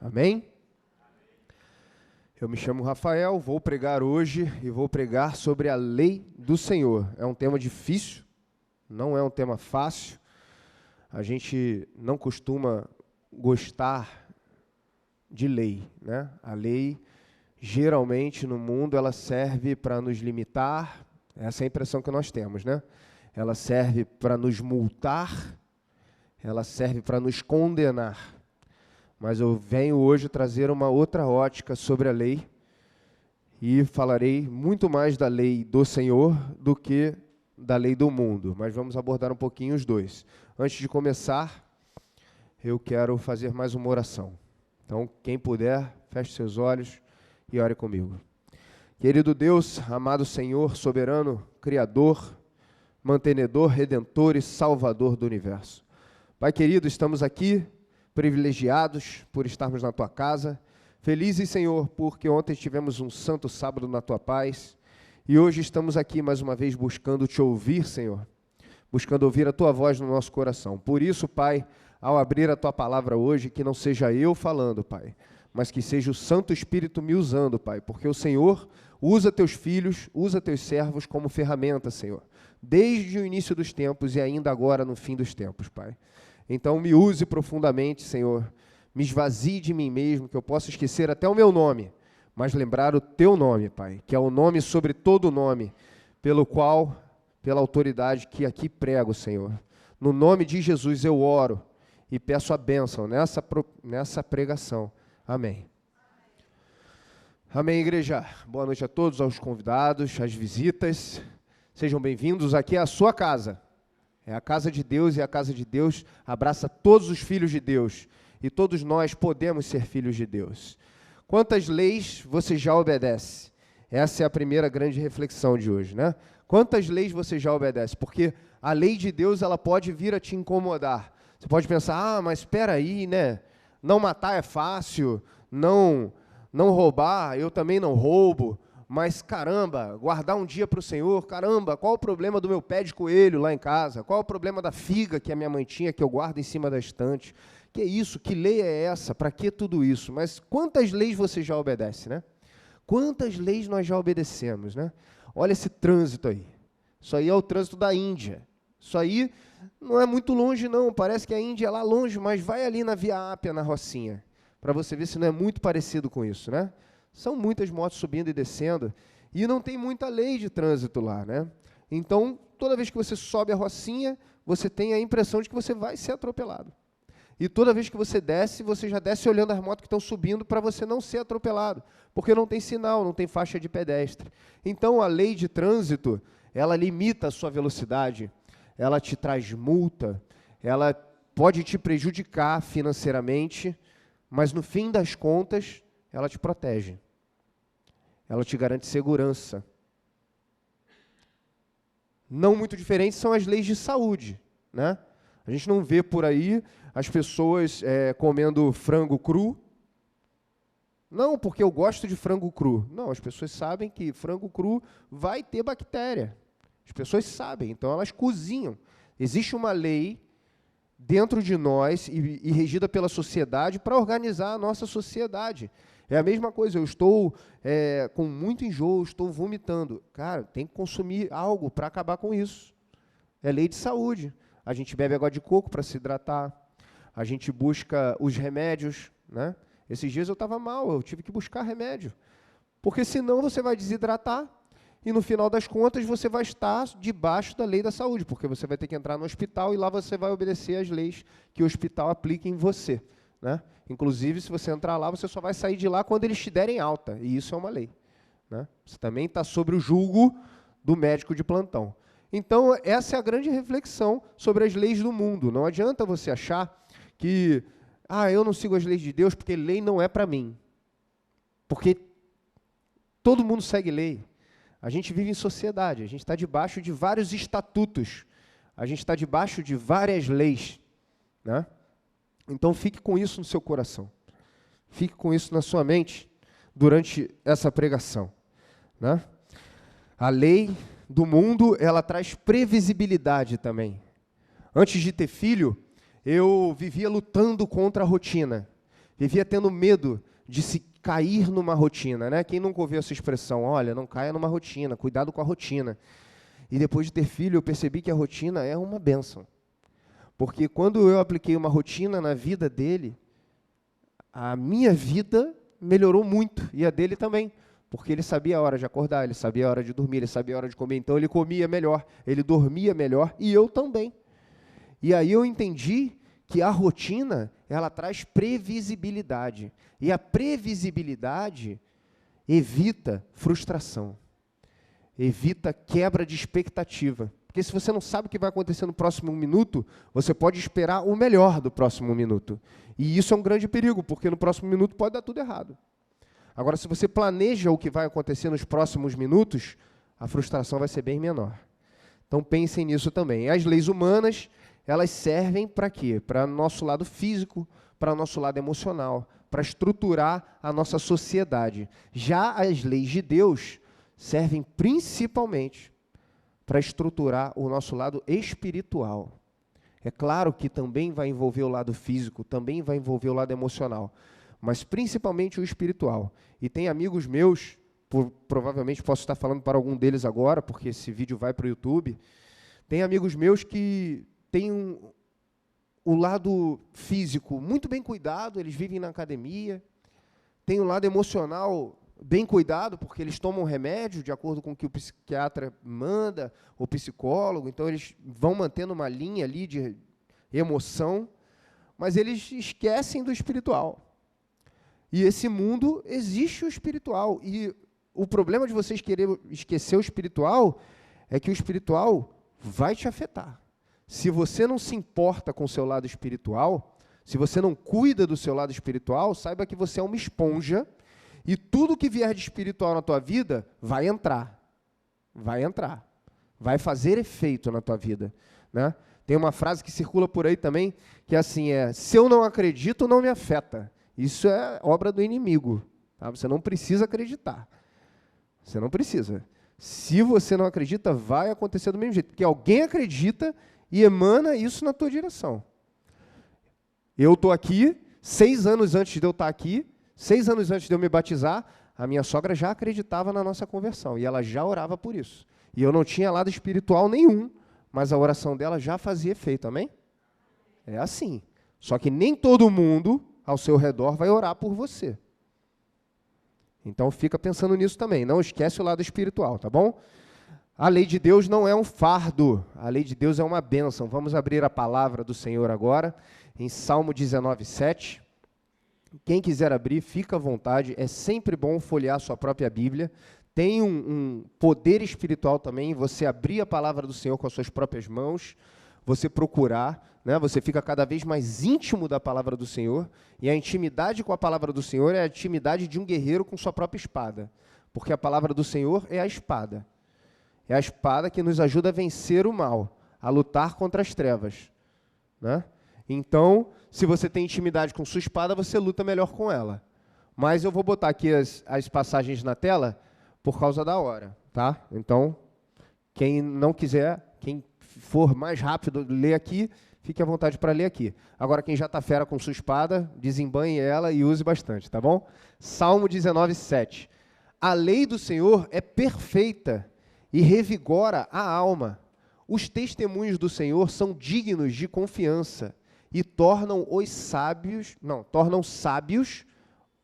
Amém? Eu me chamo Rafael, vou pregar hoje e vou pregar sobre a lei do Senhor. É um tema difícil, não é um tema fácil. A gente não costuma gostar de lei, né? A lei, geralmente, no mundo, ela serve para nos limitar. Essa é a impressão que nós temos, né? Ela serve para nos multar, ela serve para nos condenar. Mas eu venho hoje trazer uma outra ótica sobre a lei e falarei muito mais da lei do Senhor do que da lei do mundo, mas vamos abordar um pouquinho os dois. Antes de começar, eu quero fazer mais uma oração. Então, quem puder, feche seus olhos e ore comigo. Querido Deus, amado Senhor, soberano, Criador, mantenedor, redentor e salvador do universo. Pai querido, estamos aqui privilegiados por estarmos na Tua casa, felizes, Senhor, porque ontem tivemos um santo sábado na Tua paz, e hoje estamos aqui mais uma vez buscando Te ouvir, Senhor, buscando ouvir a Tua voz no nosso coração. Por isso, Pai, ao abrir a Tua palavra hoje, que não seja eu falando, Pai, mas que seja o Santo Espírito me usando, Pai, porque o Senhor usa Teus filhos, usa Teus servos como ferramenta, Senhor, desde o início dos tempos e ainda agora no fim dos tempos, Pai. Então, me use profundamente, Senhor, me esvazie de mim mesmo, que eu possa esquecer até o meu nome, mas lembrar o Teu nome, Pai, que é o nome sobre todo nome, pelo qual, pela autoridade que aqui prego, Senhor. No nome de Jesus eu oro e peço a bênção nessa pregação. Amém. Amém, igreja. Boa noite a todos, aos convidados, às visitas. Sejam bem-vindos aqui à sua casa. É a casa de Deus, e a casa de Deus abraça todos os filhos de Deus. E todos nós podemos ser filhos de Deus. Quantas leis você já obedece? Essa é a primeira grande reflexão de hoje, né? Quantas leis você já obedece? Porque a lei de Deus, ela pode vir a te incomodar. Você pode pensar, mas espera aí, né? Não matar é fácil, não roubar, eu também não roubo. Mas, caramba, guardar um dia para o Senhor, caramba, qual o problema do meu pé de coelho lá em casa? Qual o problema da figa que a minha mãe tinha, que eu guardo em cima da estante? Que isso? Que lei é essa? Para que tudo isso? Mas quantas leis você já obedece, né? Quantas leis nós já obedecemos, né? Olha esse trânsito aí. Isso aí é o trânsito da Índia. Isso aí não é muito longe, não. Parece que a Índia é lá longe, mas vai ali na Via Ápia, na Rocinha, para você ver se não é muito parecido com isso, né? São muitas motos subindo e descendo, e não tem muita lei de trânsito lá, né? Então, toda vez que você sobe a Rocinha, você tem a impressão de que você vai ser atropelado. E toda vez que você já desce olhando as motos que estão subindo para você não ser atropelado, porque não tem sinal, não tem faixa de pedestre. Então, a lei de trânsito, ela limita a sua velocidade, ela te traz multa, ela pode te prejudicar financeiramente, mas no fim das contas, ela te protege, ela te garante segurança. Não muito diferentes são as leis de saúde, né? A gente não vê por aí as pessoas comendo frango cru. Não, porque eu gosto de frango cru. Não, as pessoas sabem que frango cru vai ter bactéria. As pessoas sabem, então elas cozinham. Existe uma lei dentro de nós e regida pela sociedade para organizar a nossa sociedade. É a mesma coisa, eu estou com muito enjoo, estou vomitando. Cara, tem que consumir algo para acabar com isso. É lei de saúde. A gente bebe água de coco para se hidratar. A gente busca os remédios, né? Esses dias eu estava mal, eu tive que buscar remédio. Porque senão você vai desidratar e no final das contas você vai estar debaixo da lei da saúde, porque você vai ter que entrar no hospital e lá você vai obedecer às leis que o hospital aplica em você, né? Inclusive, se você entrar lá, você só vai sair de lá quando eles te derem alta, e isso é uma lei, né? Você também está sob o julgo do médico de plantão. Então, essa é a grande reflexão sobre as leis do mundo. Não adianta você achar que, eu não sigo as leis de Deus porque lei não é para mim. Porque todo mundo segue lei. A gente vive em sociedade, a gente está debaixo de vários estatutos, a gente está debaixo de várias leis, né? Então, fique com isso no seu coração. Fique com isso na sua mente durante essa pregação, né? A lei do mundo, ela traz previsibilidade também. Antes de ter filho, eu vivia lutando contra a rotina. vivia tendo medo de se cair numa rotina, né? Quem nunca ouviu essa expressão? Olha, não caia numa rotina, cuidado com a rotina. E depois de ter filho, eu percebi que a rotina é uma bênção. Porque quando eu apliquei uma rotina na vida dele, a minha vida melhorou muito, e a dele também. Porque ele sabia a hora de acordar, ele sabia a hora de dormir, ele sabia a hora de comer, então ele comia melhor, ele dormia melhor, e eu também. E aí eu entendi que a rotina, ela traz previsibilidade. E a previsibilidade evita frustração, evita quebra de expectativa. Porque se você não sabe o que vai acontecer no próximo minuto, você pode esperar o melhor do próximo minuto. E isso é um grande perigo, porque no próximo minuto pode dar tudo errado. Agora, se você planeja o que vai acontecer nos próximos minutos, a frustração vai ser bem menor. Então, pensem nisso também. E as leis humanas, elas servem para quê? Para o nosso lado físico, para o nosso lado emocional, para estruturar a nossa sociedade. Já as leis de Deus servem principalmente para estruturar o nosso lado espiritual. É claro que também vai envolver o lado físico, também vai envolver o lado emocional, mas principalmente o espiritual. E tem amigos meus, provavelmente posso estar falando para algum deles agora, porque esse vídeo vai para o YouTube, tem amigos meus que têm o lado físico muito bem cuidado, eles vivem na academia, tem o lado emocional bem cuidado, porque eles tomam remédio de acordo com o que o psiquiatra manda, o psicólogo, então eles vão mantendo uma linha ali de emoção, mas eles esquecem do espiritual. E esse mundo existe o espiritual, e o problema de vocês querer esquecer o espiritual é que o espiritual vai te afetar. Se você não se importa com o seu lado espiritual, se você não cuida do seu lado espiritual, saiba que você é uma esponja, e tudo que vier de espiritual na tua vida vai entrar, vai fazer efeito na tua vida, né? Tem uma frase que circula por aí também, que é assim, se eu não acredito, não me afeta. Isso é obra do inimigo, tá? Você não precisa acreditar, você não precisa. Se você não acredita, vai acontecer do mesmo jeito, porque alguém acredita e emana isso na tua direção. Eu estou aqui, 6 anos antes de eu estar aqui, 6 anos antes de eu me batizar, a minha sogra já acreditava na nossa conversão, e ela já orava por isso. E eu não tinha lado espiritual nenhum, mas a oração dela já fazia efeito, amém? É assim. Só que nem todo mundo ao seu redor vai orar por você. Então fica pensando nisso também, não esquece o lado espiritual, tá bom? A lei de Deus não é um fardo, a lei de Deus é uma bênção. Vamos abrir a palavra do Senhor agora, em Salmo 19:7. Quem quiser abrir, fica à vontade, é sempre bom folhear sua própria Bíblia, tem um poder espiritual também, você abrir a palavra do Senhor com as suas próprias mãos, você procurar, né, você fica cada vez mais íntimo da palavra do Senhor, e a intimidade com a palavra do Senhor é a intimidade de um guerreiro com sua própria espada, porque a palavra do Senhor é a espada que nos ajuda a vencer o mal, a lutar contra as trevas, né? Então, se você tem intimidade com sua espada, você luta melhor com ela. Mas eu vou botar aqui as passagens na tela por causa da hora, tá? Então, quem não quiser, quem for mais rápido ler aqui, fique à vontade para ler aqui. Agora, quem já está fera com sua espada, desembanhe ela e use bastante, tá bom? Salmo 19:7. A lei do Senhor é perfeita e revigora a alma. Os testemunhos do Senhor são dignos de confiança e tornam sábios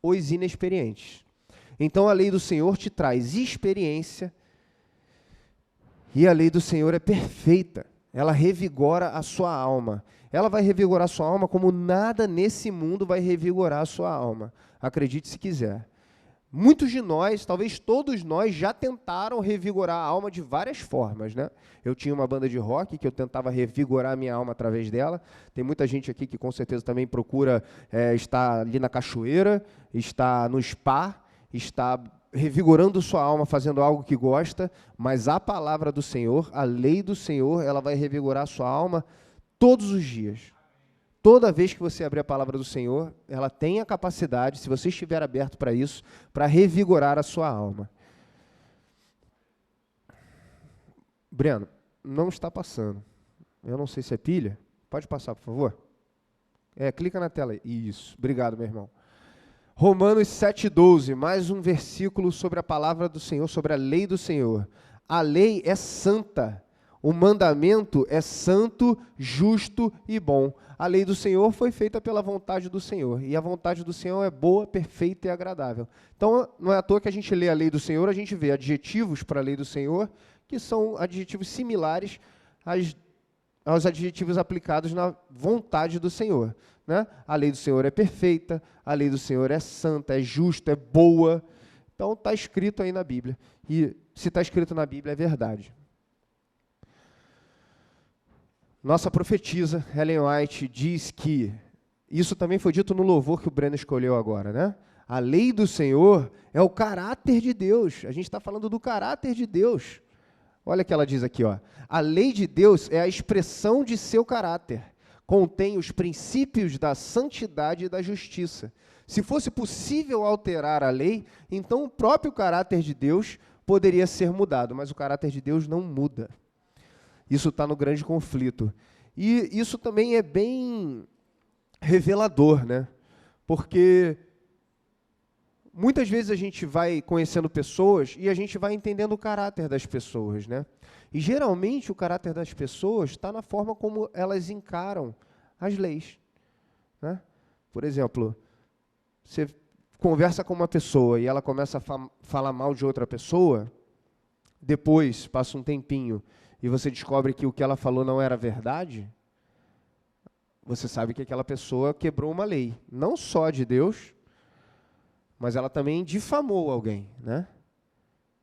os inexperientes. Então a lei do Senhor te traz experiência e a lei do Senhor é perfeita. Ela revigora a sua alma. Ela vai revigorar a sua alma como nada nesse mundo vai revigorar a sua alma. Acredite se quiser. Muitos de nós, talvez todos nós, já tentaram revigorar a alma de várias formas, né? Eu tinha uma banda de rock que eu tentava revigorar a minha alma através dela. Tem muita gente aqui que com certeza também procura estar ali na cachoeira, estar no spa, estar revigorando sua alma, fazendo algo que gosta, mas a palavra do Senhor, a lei do Senhor, ela vai revigorar a sua alma todos os dias. Toda vez que você abrir a palavra do Senhor, ela tem a capacidade, se você estiver aberto para isso, para revigorar a sua alma. Breno, não está passando. Eu não sei se é pilha. Pode passar, por favor? Clica na tela aí. Isso. Obrigado, meu irmão. Romanos 7,12, mais um versículo sobre a palavra do Senhor, sobre a lei do Senhor. A lei é santa, o mandamento é santo, justo e bom. A lei do Senhor foi feita pela vontade do Senhor, e a vontade do Senhor é boa, perfeita e agradável. Então, não é à toa que a gente lê a lei do Senhor, a gente vê adjetivos para a lei do Senhor, que são adjetivos similares aos adjetivos aplicados na vontade do Senhor. Né? A lei do Senhor é perfeita, a lei do Senhor é santa, é justa, é boa. Então, está escrito aí na Bíblia. E se está escrito na Bíblia, é verdade. Nossa profetisa, Ellen White, diz que, isso também foi dito no louvor que o Breno escolheu agora, né? A lei do Senhor é o caráter de Deus. A gente está falando do caráter de Deus. Olha o que ela diz aqui, ó. A lei de Deus é a expressão de seu caráter. Contém os princípios da santidade e da justiça. Se fosse possível alterar a lei, então o próprio caráter de Deus poderia ser mudado, mas o caráter de Deus não muda. Isso está no grande conflito. E isso também é bem revelador, né? Porque muitas vezes a gente vai conhecendo pessoas e a gente vai entendendo o caráter das pessoas, né? E geralmente o caráter das pessoas está na forma como elas encaram as leis, né? Por exemplo, você conversa com uma pessoa e ela começa a falar mal de outra pessoa, depois passa um tempinho e você descobre que o que ela falou não era verdade, você sabe que aquela pessoa quebrou uma lei, não só de Deus, mas ela também difamou alguém, né?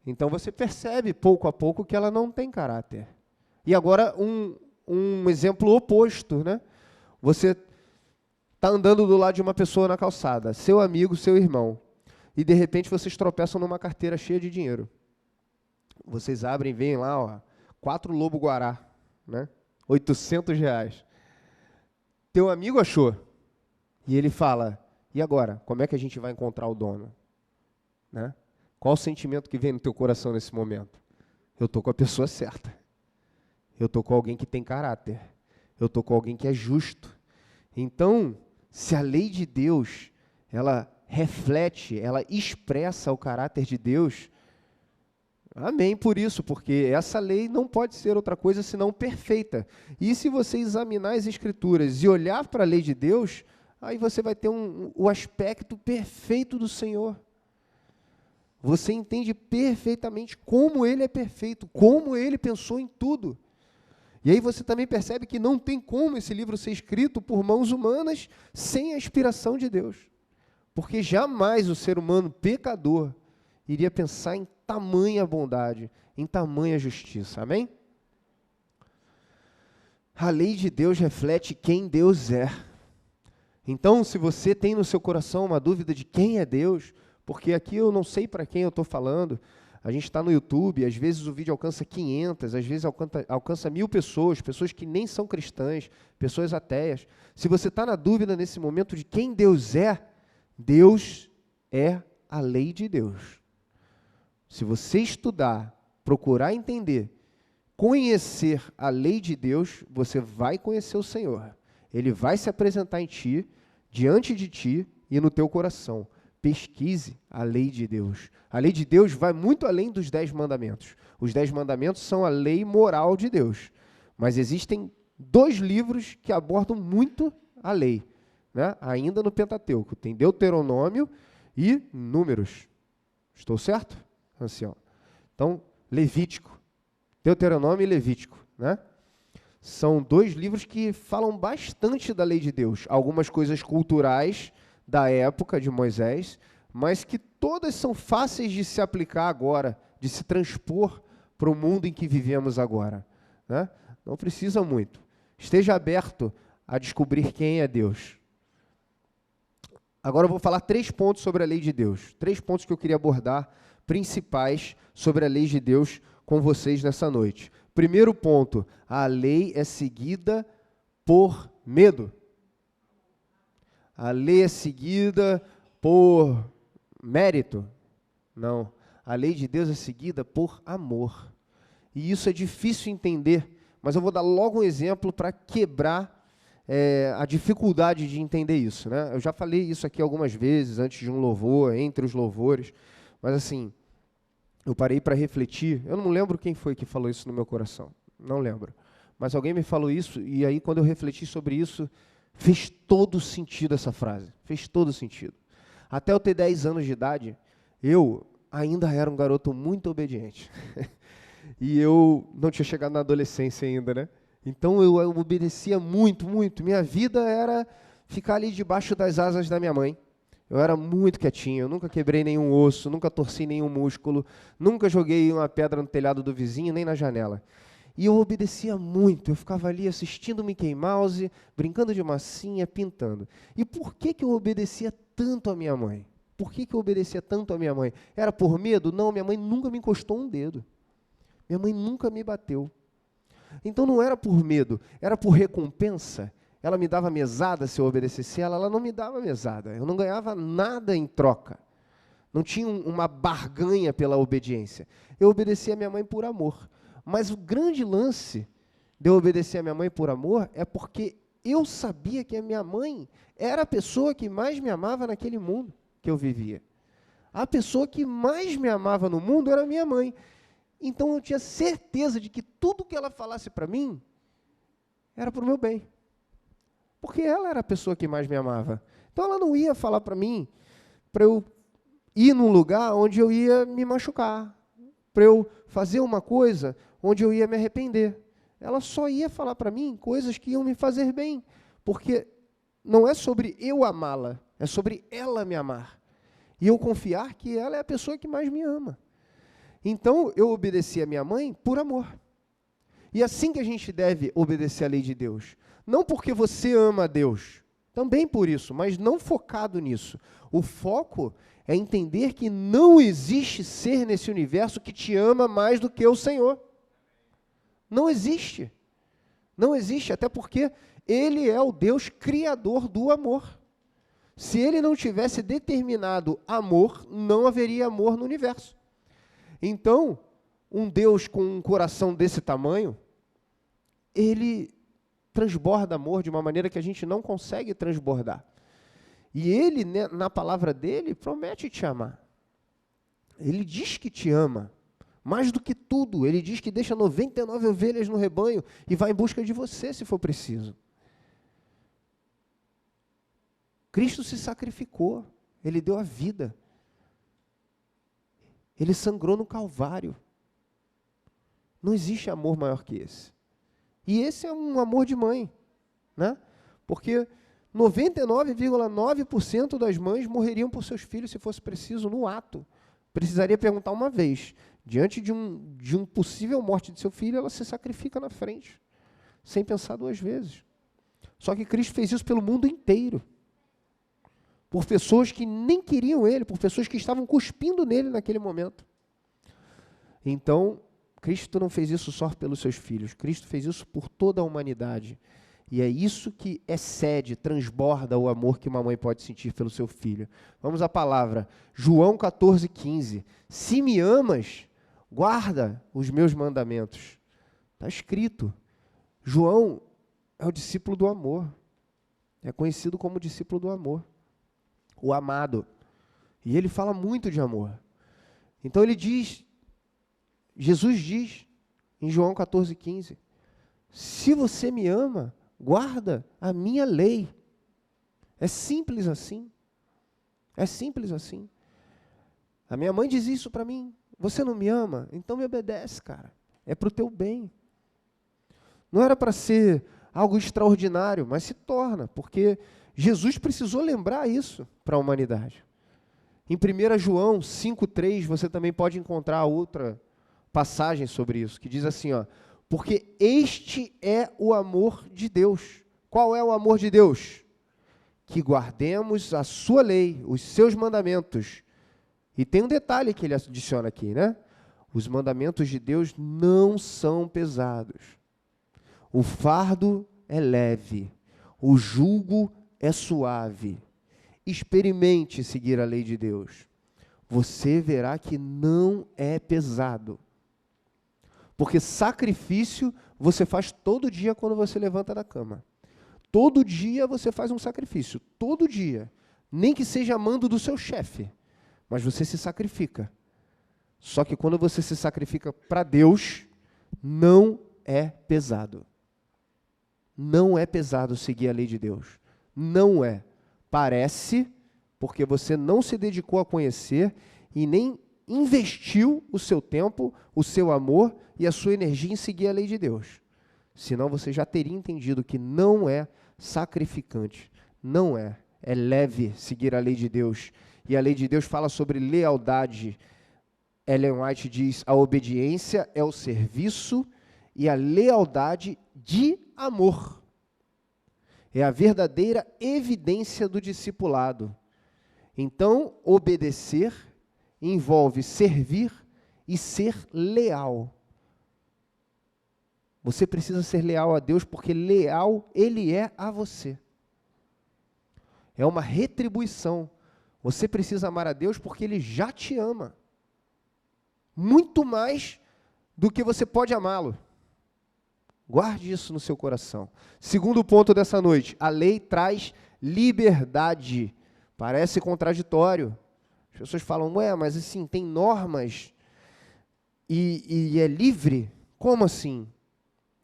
Então você percebe pouco a pouco que ela não tem caráter. E agora um exemplo oposto, né? Você está andando do lado de uma pessoa na calçada, seu amigo, seu irmão, e de repente vocês tropeçam numa carteira cheia de dinheiro. Vocês abrem e veem lá, ó, 4 lobo-guará, né? R$800. Teu amigo achou. E ele fala, e agora? Como é que a gente vai encontrar o dono? Né? Qual o sentimento que vem no teu coração nesse momento? Eu estou com a pessoa certa. Eu estou com alguém que tem caráter. Eu estou com alguém que é justo. Então, se a lei de Deus, ela reflete, ela expressa o caráter de Deus, amém por isso, porque essa lei não pode ser outra coisa senão perfeita. E se você examinar as Escrituras e olhar para a lei de Deus, aí você vai ter o aspecto perfeito do Senhor. Você entende perfeitamente como Ele é perfeito, como Ele pensou em tudo. E aí você também percebe que não tem como esse livro ser escrito por mãos humanas sem a inspiração de Deus. Porque jamais o ser humano pecador iria pensar em tamanha bondade, em tamanha justiça. Amém? A lei de Deus reflete quem Deus é. Então, se você tem no seu coração uma dúvida de quem é Deus, porque aqui eu não sei para quem eu estou falando, a gente está no YouTube, às vezes o vídeo alcança 500, às vezes alcança 1000 pessoas, pessoas que nem são cristãs, pessoas ateias. Se você está na dúvida nesse momento de quem Deus é a lei de Deus. Se você estudar, procurar entender, conhecer a lei de Deus, você vai conhecer o Senhor. Ele vai se apresentar em ti, diante de ti e no teu coração. Pesquise a lei de Deus. A lei de Deus vai muito além dos 10 mandamentos. Os 10 mandamentos são a lei moral de Deus. Mas existem 2 livros que abordam muito a lei, né? Ainda no Pentateuco. Tem Deuteronômio e Números. Estou certo? Assim, ó. Então, Levítico. Deuteronômio e Levítico, né? São 2 livros que falam bastante da lei de Deus. Algumas coisas culturais da época de Moisés, mas que todas são fáceis de se aplicar agora, de se transpor para o mundo em que vivemos agora, né? Não precisa muito. Esteja aberto a descobrir quem é Deus. Agora eu vou falar 3 pontos sobre a lei de Deus. 3 pontos que eu queria abordar, principais sobre a lei de Deus com vocês nessa noite. Primeiro ponto, a lei é seguida por medo. A lei é seguida por mérito? Não. A lei de Deus é seguida por amor. E isso é difícil entender, mas eu vou dar logo um exemplo para quebrar a dificuldade de entender isso, né? Eu já falei isso aqui algumas vezes, antes de um louvor, entre os louvores, mas assim, eu parei para refletir, eu não lembro quem foi que falou isso no meu coração, não lembro, mas alguém me falou isso, e aí quando eu refleti sobre isso, fez todo sentido essa frase, fez todo sentido. Até eu ter 10 anos de idade, eu ainda era um garoto muito obediente, e eu não tinha chegado na adolescência ainda, né? Então eu obedecia muito, muito. Minha vida era ficar ali debaixo das asas da minha mãe. Eu era muito quietinho, eu nunca quebrei nenhum osso, nunca torci nenhum músculo, nunca joguei uma pedra no telhado do vizinho, nem na janela. E eu obedecia muito, eu ficava ali assistindo Mickey Mouse, brincando de massinha, pintando. E por que eu obedecia tanto a minha mãe? Por que eu obedecia tanto a minha mãe? Era por medo? Não, minha mãe nunca me encostou um dedo. Minha mãe nunca me bateu. Então não era por medo, era por recompensa. Ela me dava mesada se eu obedecesse ela não me dava mesada. Eu não ganhava nada em troca. Não tinha uma barganha pela obediência. Eu obedecia a minha mãe por amor. Mas o grande lance de eu obedecer a minha mãe por amor é porque eu sabia que a minha mãe era a pessoa que mais me amava naquele mundo que eu vivia. A pessoa que mais me amava no mundo era a minha mãe. Então eu tinha certeza de que tudo que ela falasse para mim era para o meu bem. Porque ela era a pessoa que mais me amava. Então ela não ia falar para mim para eu ir num lugar onde eu ia me machucar, para eu fazer uma coisa onde eu ia me arrepender. Ela só ia falar para mim coisas que iam me fazer bem, porque não é sobre eu amá-la, é sobre ela me amar. E eu confiar que ela é a pessoa que mais me ama. Então, eu obedeci a minha mãe por amor. E assim que a gente deve obedecer à lei de Deus. Não porque você ama a Deus, também por isso, mas não focado nisso. O foco é entender que não existe ser nesse universo que te ama mais do que o Senhor. Não existe. Não existe, até porque Ele é o Deus criador do amor. Se Ele não tivesse determinado amor, não haveria amor no universo. Então, um Deus com um coração desse tamanho, Ele transborda amor de uma maneira que a gente não consegue transbordar. E Ele, na palavra dEle, promete te amar. Ele diz que te ama, mais do que tudo. Ele diz que deixa 99 ovelhas no rebanho e vai em busca de você, se for preciso. Cristo se sacrificou, Ele deu a vida. Ele sangrou no Calvário. Não existe amor maior que esse. E esse é um amor de mãe, né? Porque 99,9% das mães morreriam por seus filhos se fosse preciso no ato. Precisaria perguntar uma vez. Diante de um possível morte de seu filho, ela se sacrifica na frente, sem pensar duas vezes. Só que Cristo fez isso pelo mundo inteiro. Por pessoas que nem queriam Ele, por pessoas que estavam cuspindo nele naquele momento. Então, Cristo não fez isso só pelos seus filhos, Cristo fez isso por toda a humanidade. E é isso que excede, transborda o amor que uma mãe pode sentir pelo seu filho. Vamos à palavra, João 14,15. Se me amas, guarda os meus mandamentos. Está escrito. João é o discípulo do amor. É conhecido como discípulo do amor. O amado. E ele fala muito de amor. Então ele diz, Jesus diz em João 14,15, se você me ama, guarda a minha lei. É simples assim. É simples assim. A minha mãe diz isso para mim. Você não me ama? Então me obedece, cara. É para o teu bem. Não era para ser algo extraordinário, mas se torna, porque Jesus precisou lembrar isso para a humanidade. Em 1 João 5,3, você também pode encontrar outra passagem sobre isso, que diz assim, ó, porque este é o amor de Deus. Qual é o amor de Deus? Que guardemos a sua lei, os seus mandamentos. E tem um detalhe que ele adiciona aqui, né? Os mandamentos de Deus não são pesados. O fardo é leve, o jugo é suave. Experimente seguir a lei de Deus. Você verá que não é pesado. Porque sacrifício você faz todo dia quando você levanta da cama. Todo dia você faz um sacrifício, todo dia. Nem que seja mando do seu chefe, mas você se sacrifica. Só que quando você se sacrifica para Deus, não é pesado. Não é pesado seguir a lei de Deus. Não é. Parece, porque você não se dedicou a conhecer e nem investiu o seu tempo, o seu amor e a sua energia em seguir a lei de Deus. Senão você já teria entendido que não é sacrificante. Não é. É leve seguir a lei de Deus. E a lei de Deus fala sobre lealdade. Ellen White diz, a obediência é o serviço e a lealdade de amor. É a verdadeira evidência do discipulado. Então, obedecer envolve servir e ser leal. Você precisa ser leal a Deus porque leal Ele é a você. É uma retribuição. Você precisa amar a Deus porque Ele já te ama. Muito mais do que você pode amá-lo. Guarde isso no seu coração. Segundo ponto dessa noite, a lei traz liberdade. Parece contraditório. As pessoas falam, mas assim, tem normas e é livre? Como assim?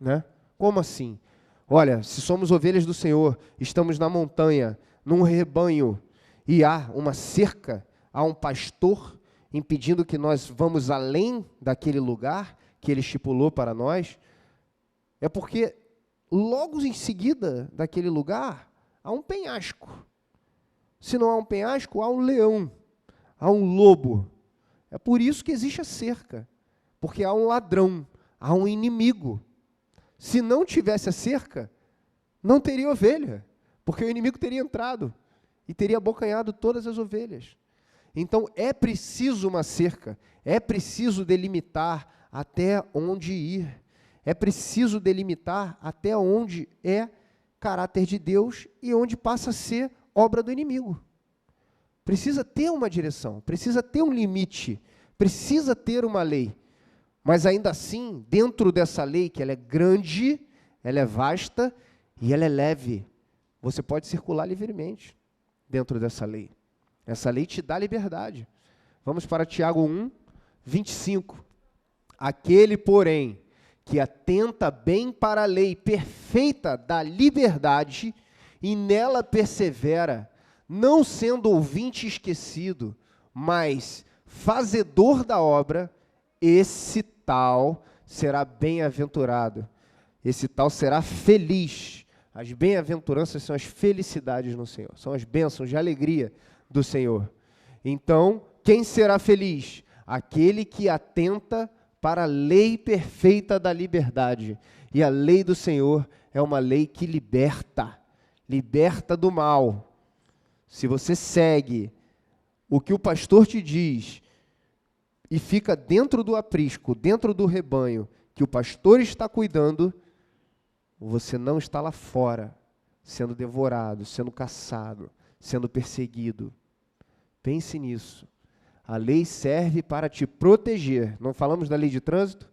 Né? Como assim? Olha, se somos ovelhas do Senhor, estamos na montanha, num rebanho, e há uma cerca, há um pastor impedindo que nós vamos além daquele lugar que ele estipulou para nós, é porque logo em seguida daquele lugar há um penhasco. Se não há um penhasco, há um leão, há um lobo. É por isso que existe a cerca, porque há um ladrão, há um inimigo. Se não tivesse a cerca, não teria ovelha, porque o inimigo teria entrado e teria abocanhado todas as ovelhas. Então, é preciso uma cerca, é preciso delimitar até onde ir, é preciso delimitar até onde é caráter de Deus e onde passa a ser obra do inimigo. Precisa ter uma direção, precisa ter um limite, precisa ter uma lei. Mas ainda assim, dentro dessa lei, que ela é grande, ela é vasta e ela é leve, você pode circular livremente dentro dessa lei. Essa lei te dá liberdade. Vamos para Tiago 1, 25. Aquele, porém, que atenta bem para a lei perfeita da liberdade e nela persevera, não sendo ouvinte esquecido, mas fazedor da obra, esse tal será bem-aventurado. Esse tal será feliz. As bem-aventuranças são as felicidades no Senhor, são as bênçãos de alegria do Senhor. Então, quem será feliz? Aquele que atenta para a lei perfeita da liberdade. E a lei do Senhor é uma lei que liberta do mal. Se você segue o que o pastor te diz e fica dentro do aprisco, dentro do rebanho que o pastor está cuidando, você não está lá fora, sendo devorado, sendo caçado, sendo perseguido. Pense nisso. A lei serve para te proteger. Não falamos da lei de trânsito?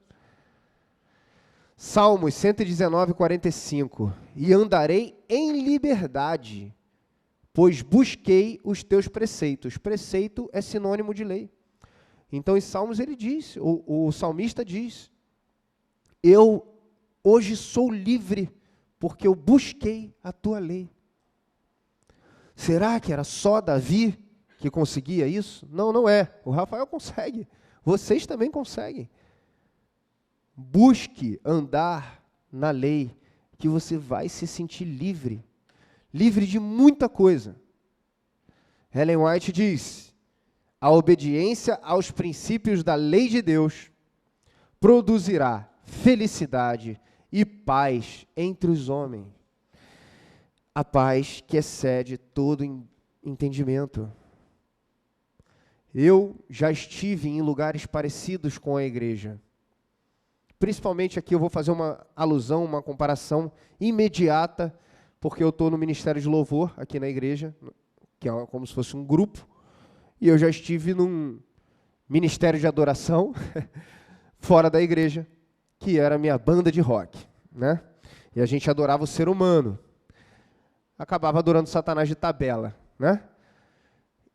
Salmos 119, 45. E andarei em liberdade, pois busquei os teus preceitos. Preceito é sinônimo de lei. Então, em Salmos ele diz, o salmista diz, eu hoje sou livre, porque eu busquei a tua lei. Será que era só Davi que conseguia isso? Não, não é. O Rafael consegue. Vocês também conseguem. Busque andar na lei, que você vai se sentir livre. Livre de muita coisa. Ellen White diz, a obediência aos princípios da lei de Deus produzirá felicidade e paz entre os homens. A paz que excede todo entendimento. Eu já estive em lugares parecidos com a igreja. Principalmente aqui eu vou fazer uma alusão, uma comparação imediata, porque eu estou no Ministério de Louvor aqui na igreja, que é como se fosse um grupo, e eu já estive num Ministério de Adoração, fora da igreja, que era a minha banda de rock, né? E a gente adorava o ser humano. acabava adorando Satanás de tabela, né?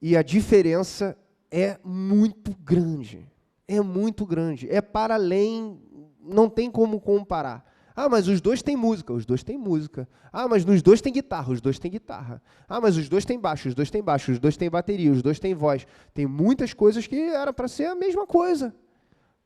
E a diferença é muito grande. É muito grande. É para além, não tem como comparar. Ah, mas os dois têm música. Os dois têm música. Ah, mas nos dois tem guitarra. Os dois têm guitarra. Ah, mas os dois têm baixo. Os dois têm baixo. Os dois têm bateria. Os dois têm voz. Tem muitas coisas que era para ser a mesma coisa.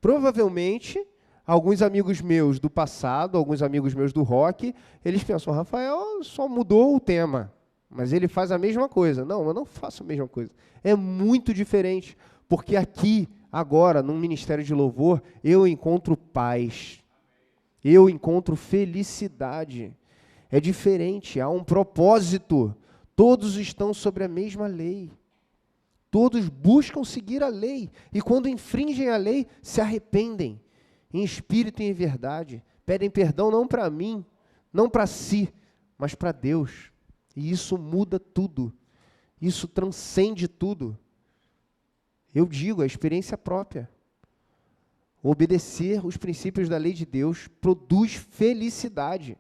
Provavelmente, alguns amigos meus do passado, alguns amigos meus do rock, eles pensam, Rafael só mudou o tema, mas ele faz a mesma coisa. Não, eu não faço a mesma coisa. É muito diferente, porque aqui, agora, no Ministério de Louvor, eu encontro paz, eu encontro felicidade. É diferente, há um propósito. Todos estão sobre a mesma lei. Todos buscam seguir a lei, e quando infringem a lei, se arrependem, em espírito e em verdade, pedem perdão não para mim, não para si, mas para Deus. E isso muda tudo, isso transcende tudo. Eu digo, a experiência própria. Obedecer os princípios da lei de Deus produz felicidade.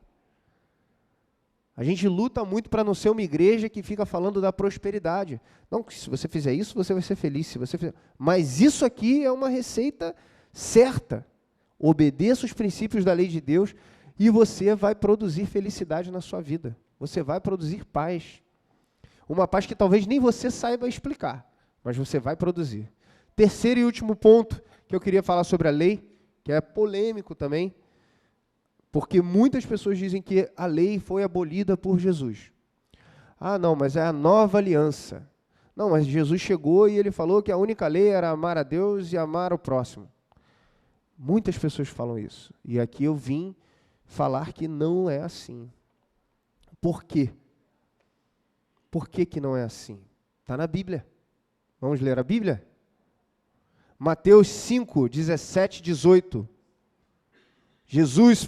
A gente luta muito para não ser uma igreja que fica falando da prosperidade. Não, se você fizer isso, você vai ser feliz. Se você fizer... Mas isso aqui é uma receita certa. Obedeça os princípios da lei de Deus e você vai produzir felicidade na sua vida. Você vai produzir paz. Uma paz que talvez nem você saiba explicar, mas você vai produzir. Terceiro e último ponto que eu queria falar sobre a lei, que é polêmico também, porque muitas pessoas dizem que a lei foi abolida por Jesus. Ah, não, mas é a nova aliança. Não, mas Jesus chegou e ele falou que a única lei era amar a Deus e amar o próximo. Muitas pessoas falam isso. E aqui eu vim falar que não é assim. Por quê? Por que que não é assim? Está na Bíblia. Vamos ler a Bíblia? Mateus 5, 17, 18. Jesus,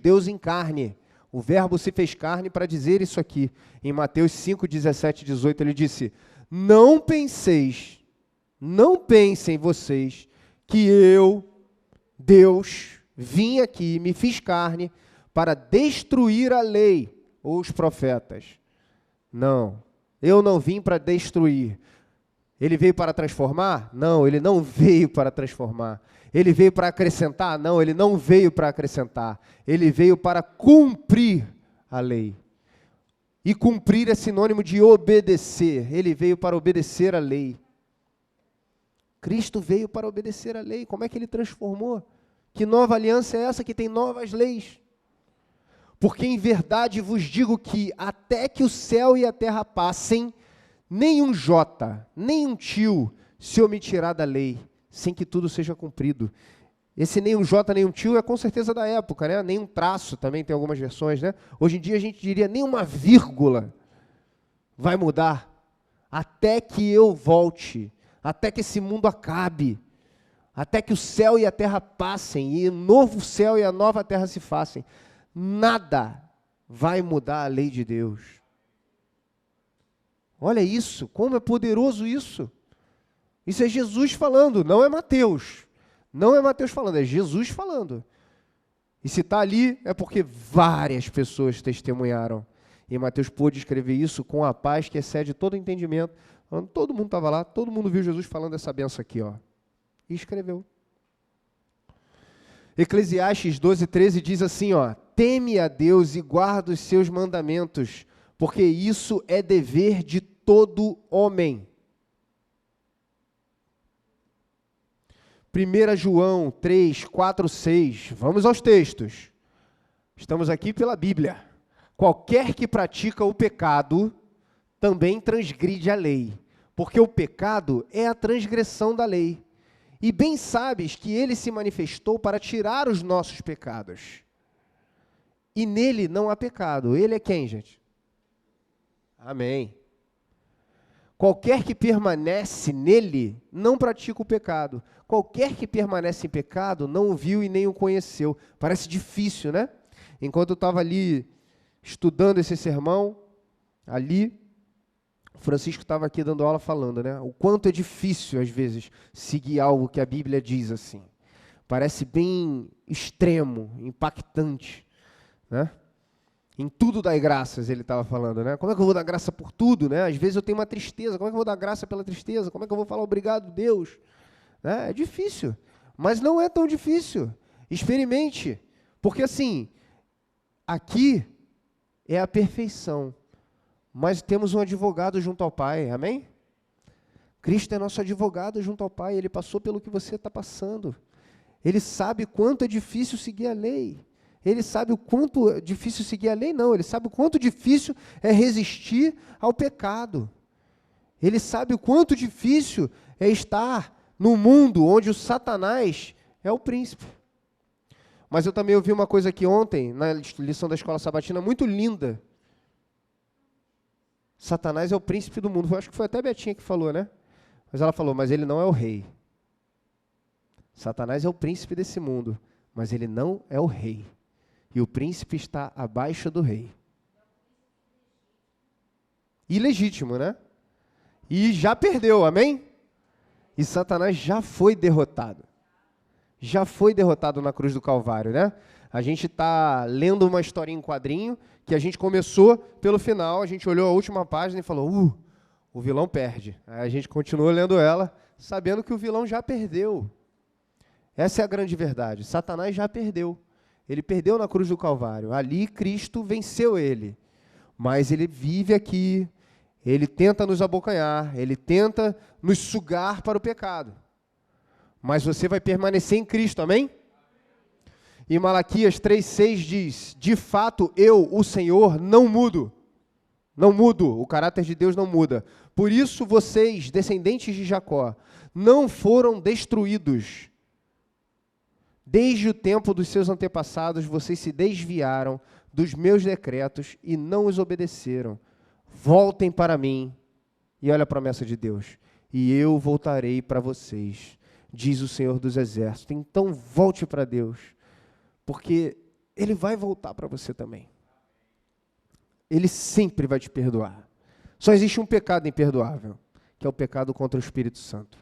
Deus em carne. O verbo se fez carne para dizer isso aqui. Em Mateus 5, 17 e 18, ele disse, não pensem vocês que eu, Deus, vim aqui, me fiz carne para destruir a lei ou os profetas. Não, eu não vim para destruir. Ele veio para transformar? Não, ele não veio para transformar. Ele veio para acrescentar? Não, ele não veio para acrescentar. Ele veio para cumprir a lei. E cumprir é sinônimo de obedecer. Ele veio para obedecer a lei. Cristo veio para obedecer a lei. Como é que ele transformou? Que nova aliança é essa que tem novas leis? Porque em verdade vos digo que até que o céu e a terra passem, nem um jota, nem um tio se omitirá da lei, sem que tudo seja cumprido. Esse nem um jota, nem um tio é com certeza da época, né? Nem um traço, também tem algumas versões, né? Hoje em dia a gente diria nem uma vírgula vai mudar, até que eu volte, até que esse mundo acabe, até que o céu e a terra passem, e o novo céu e a nova terra se façam. Nada vai mudar a lei de Deus. Olha isso, como é poderoso isso. Isso é Jesus falando, não é Mateus. Não é Mateus falando, é Jesus falando. E se está ali, é porque várias pessoas testemunharam. E Mateus pôde escrever isso com a paz que excede todo entendimento. Todo mundo estava lá, todo mundo viu Jesus falando essa benção aqui, ó. E escreveu. Eclesiastes 12:13 diz assim, ó, teme a Deus e guarda os seus mandamentos, porque isso é dever de todo homem. 1 João 3, 4, 6. Vamos aos textos. Estamos aqui pela Bíblia. Qualquer que pratica o pecado também transgride a lei, porque o pecado é a transgressão da lei. E bem sabes que ele se manifestou para tirar os nossos pecados. E nele não há pecado. Ele é quem, gente? Amém. Qualquer que permanece nele não pratica o pecado. Qualquer que permanece em pecado não o viu e nem o conheceu. Parece difícil, né? Enquanto eu estava ali estudando esse sermão, ali, o Francisco estava aqui dando aula falando, né? O quanto é difícil, às vezes, seguir algo que a Bíblia diz assim. Parece bem extremo, impactante, né? Em tudo dai graças, ele estava falando, né? Como é que eu vou dar graça por tudo, né? Às vezes eu tenho uma tristeza, como é que eu vou dar graça pela tristeza? Como é que eu vou falar obrigado, Deus? Né? É difícil, mas não é tão difícil. Experimente, porque assim, aqui é a perfeição, mas temos um advogado junto ao Pai, amém? Cristo é nosso advogado junto ao Pai, ele passou pelo que você está passando. Ele sabe quanto é difícil seguir a lei. Ele sabe o quanto é difícil seguir a lei, não. Ele sabe o quanto difícil é resistir ao pecado. Ele sabe o quanto difícil é estar no mundo onde o Satanás é o príncipe. Mas eu também ouvi uma coisa aqui ontem, na lição da escola sabatina, muito linda. Satanás é o príncipe do mundo. Eu acho que foi até a Betinha que falou, né? Mas ela falou, mas ele não é o rei. Satanás é o príncipe desse mundo, mas ele não é o rei. E o príncipe está abaixo do rei. Ilegítimo, né? E já perdeu, amém? E Satanás já foi derrotado. Já foi derrotado na cruz do Calvário, né? A gente está lendo uma historinha em quadrinho, que a gente começou pelo final, a gente olhou a última página e falou, o vilão perde. Aí a gente continuou lendo ela, sabendo que o vilão já perdeu. Essa é a grande verdade. Satanás já perdeu. Ele perdeu na cruz do Calvário. Ali Cristo venceu ele. Mas ele vive aqui, ele tenta nos abocanhar, ele tenta nos sugar para o pecado. Mas você vai permanecer em Cristo, amém? E Malaquias 3,6 diz, de fato eu, o Senhor, não mudo. Não mudo, o caráter de Deus não muda. Por isso vocês, descendentes de Jacó, não foram destruídos. Desde o tempo dos seus antepassados, vocês se desviaram dos meus decretos e não os obedeceram. Voltem para mim, e olha a promessa de Deus, e eu voltarei para vocês, diz o Senhor dos Exércitos. Então volte para Deus, porque Ele vai voltar para você também. Ele sempre vai te perdoar. Só existe um pecado imperdoável, que é o pecado contra o Espírito Santo.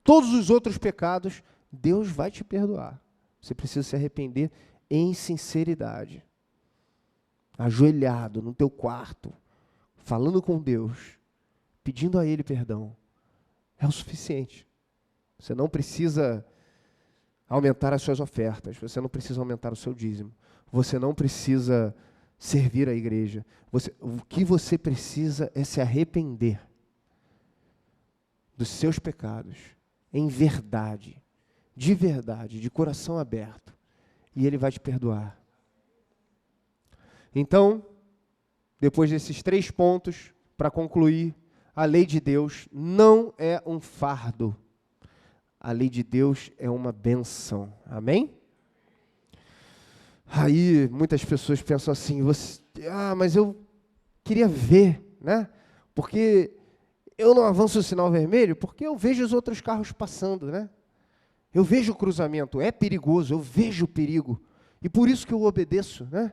Todos os outros pecados, Deus vai te perdoar. Você precisa se arrepender em sinceridade. Ajoelhado no teu quarto, falando com Deus, pedindo a Ele perdão. É o suficiente. Você não precisa aumentar as suas ofertas, você não precisa aumentar o seu dízimo, você não precisa servir a igreja. O que você precisa é se arrepender dos seus pecados, em verdade, de verdade, de coração aberto, e Ele vai te perdoar. Então, depois desses 3 pontos, para concluir, a lei de Deus não é um fardo. A lei de Deus é uma bênção. Amém? Aí, muitas pessoas pensam assim, mas eu queria ver, né? Porque eu não avanço o sinal vermelho, porque eu vejo os outros carros passando, né? Eu vejo o cruzamento, é perigoso, eu vejo o perigo. E por isso que eu obedeço, né?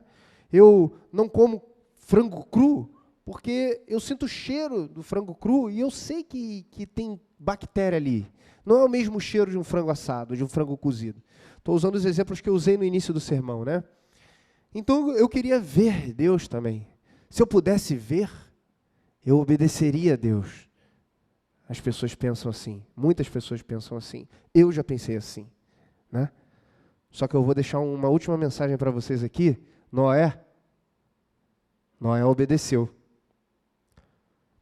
Eu não como frango cru, porque eu sinto o cheiro do frango cru e eu sei que tem bactéria ali. Não é o mesmo cheiro de um frango assado, de um frango cozido. Estou usando os exemplos que eu usei no início do sermão, né? Então eu queria ver Deus também. Se eu pudesse ver, eu obedeceria a Deus. As pessoas pensam assim, muitas pessoas pensam assim. Eu já pensei assim, né? Só que eu vou deixar uma última mensagem para vocês aqui. Noé obedeceu.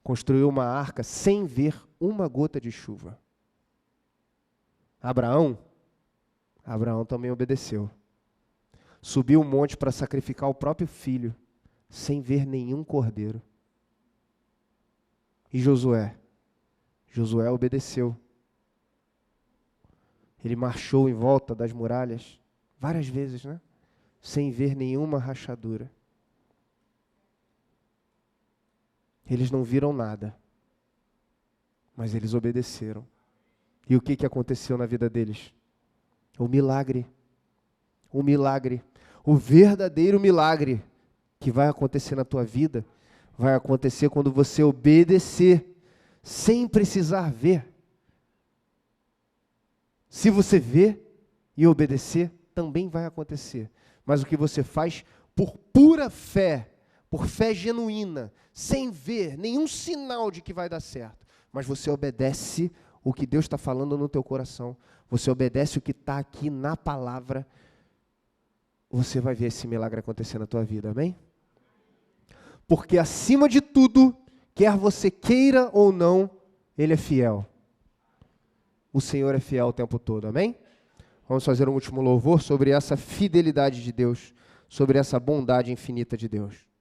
Construiu uma arca sem ver uma gota de chuva. Abraão também obedeceu. Subiu um monte para sacrificar o próprio filho, sem ver nenhum cordeiro. E Josué obedeceu. Ele marchou em volta das muralhas várias vezes, né? Sem ver nenhuma rachadura. Eles não viram nada, mas eles obedeceram. E o que aconteceu na vida deles? O milagre. O milagre. O verdadeiro milagre que vai acontecer na tua vida, vai acontecer quando você obedecer, sem precisar ver. Se você ver e obedecer, também vai acontecer. Mas o que você faz por pura fé, por fé genuína, sem ver nenhum sinal de que vai dar certo, mas você obedece o que Deus está falando no teu coração, você obedece o que está aqui na palavra, você vai ver esse milagre acontecer na tua vida, amém? Porque acima de tudo, quer você queira ou não, Ele é fiel. O Senhor é fiel o tempo todo, amém? Vamos fazer um último louvor sobre essa fidelidade de Deus, sobre essa bondade infinita de Deus.